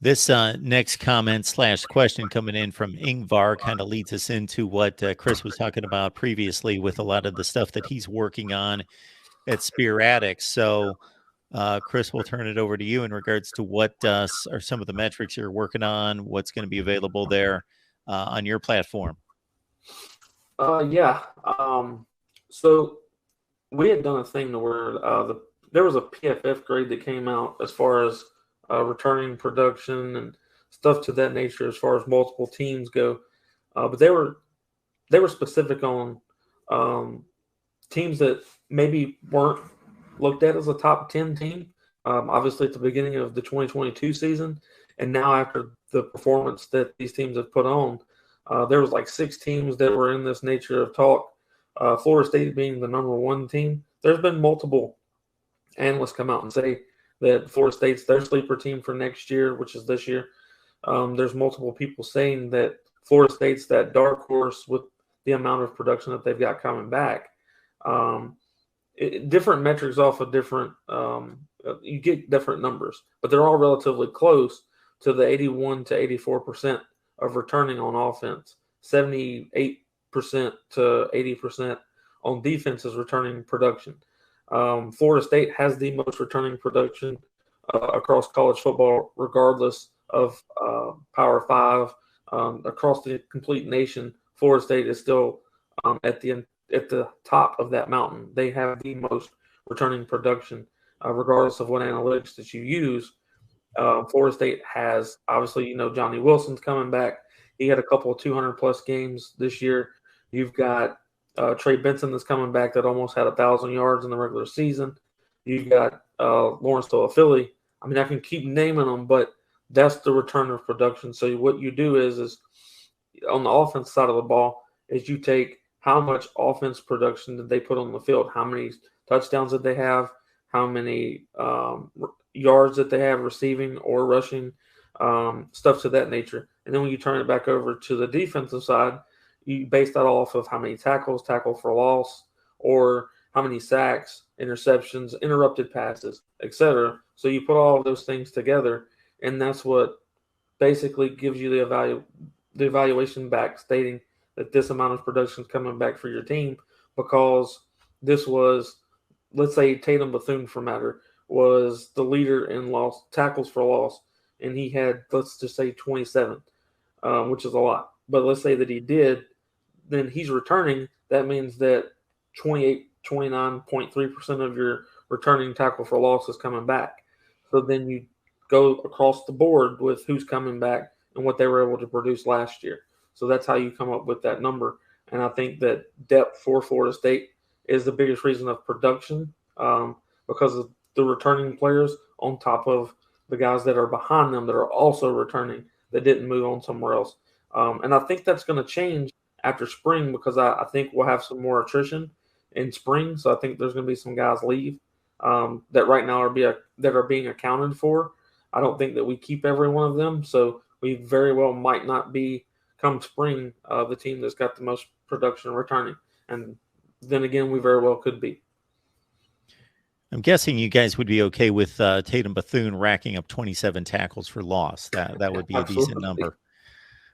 This next comment / question coming in from Ingvar kind of leads us into what Chris was talking about previously with a lot of the stuff that he's working on at Spear Addicts. So, Chris, we'll turn it over to you in regards to what are some of the metrics you're working on, what's going to be available there on your platform. Yeah. So we had done a thing to where there was a PFF grade that came out as far as returning production and stuff to that nature as far as multiple teams go. But they were specific on teams that maybe weren't looked at as a top 10 team, obviously at the beginning of the 2022 season. And now after the performance that these teams have put on, there was like 6 teams that were in this nature of talk, Florida State being the number 1 team. There's been multiple analysts come out and say that Florida State's their sleeper team for next year, which is this year. There's multiple people saying that Florida State's that dark horse with the amount of production that they've got coming back. Different metrics off of different, you get different numbers, but they're all relatively close to the 81 to 84% of returning on offense, 78% to 80% on defense is returning production. Florida State has the most returning production across college football, regardless of Power 5. Across the complete nation, Florida State is still at the top of that mountain. They have the most returning production, regardless of what analytics that you use. Florida State has, obviously, Johnny Wilson's coming back. He had a couple of 200-plus games this year. You've got Trey Benson that's coming back that almost had 1,000 yards in the regular season. You've got Lawrence Philly. I mean, I can keep naming them, but that's the return of production. So what you do is on the offense side of the ball is you take how much offense production did they put on the field, how many touchdowns did they have, how many yards that they have receiving or rushing, stuff to that nature. And then when you turn it back over to the defensive side, you base that off of how many tackle for loss, or how many sacks, interceptions, interrupted passes, etc. So you put all of those things together, and that's what basically gives you the evaluation back, stating that this amount of production is coming back for your team, because this was, let's say Tatum Bethune for matter, was the leader in tackles for loss, and he had, let's just say 27, which is a lot. But let's say that he did, then he's returning. That means that 29.3% of your returning tackle for loss is coming back. So then you go across the board with who's coming back and what they were able to produce last year. So that's how you come up with that number. And I think that depth for Florida State is the biggest reason of production, because of the returning players on top of the guys that are behind them that are also returning that didn't move on somewhere else. And I think that's going to change after spring, because I think we'll have some more attrition in spring. So I think there's going to be some guys leave that right now are being accounted for. I don't think that we keep every one of them. So we very well might not be, come spring, the team that's got the most production returning. And then again, we very well could be. I'm guessing you guys would be okay with Tatum Bethune racking up 27 tackles for loss. That would be a decent number.